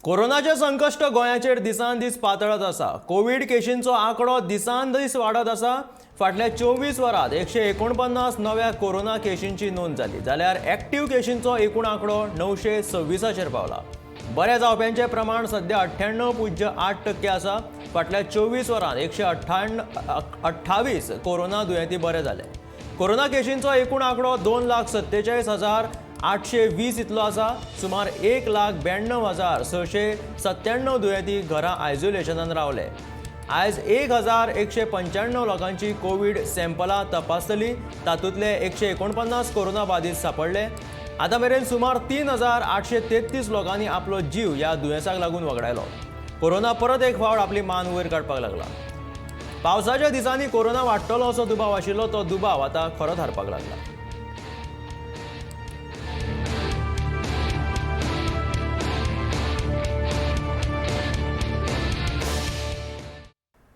कोरोनाचे संकश्ट गोंयाचेर दिसान दीस पातळत आसा। कोविड केशींचो आंकडो दिसान दीस वाडत आसा। फाटल्या 24 वरांत 149 नव्या कोरोना केशींची नोंद जाली, जाल्यार एक्टिव्ह केशींचो एकूण आंकडो 926 पावला। बरे जावप्यांचे प्रमाण सध्या 98.8% आसा। फाटल्या 24 वरांत 128 कोरोना दुयेंती बरे जाले। कोरोना केशींचो एकूण आंकडो 2,47,820 इतलो आसा। सुमार 1,92,697 दुयेंती घरा आयसोलेशनान रावले। आयज 1,195 लोकांची कोविड सॅम्पलां तपासतली, तातूंतले 149 कोरोना बाधित सापडले। आतां मेरेन सुमार 3,833 लोकांनी आपलो जीव ह्या दुयेंसाक लागून वगडायलो। कोरोना परत एक फावट आपली मान वयर काडपाक लागला। पावसाच्या दिसांनी कोरोना वाडटलो असो दुबाव आशिल्लो, तो दुबाव आतां खरोच हारपाक लागला।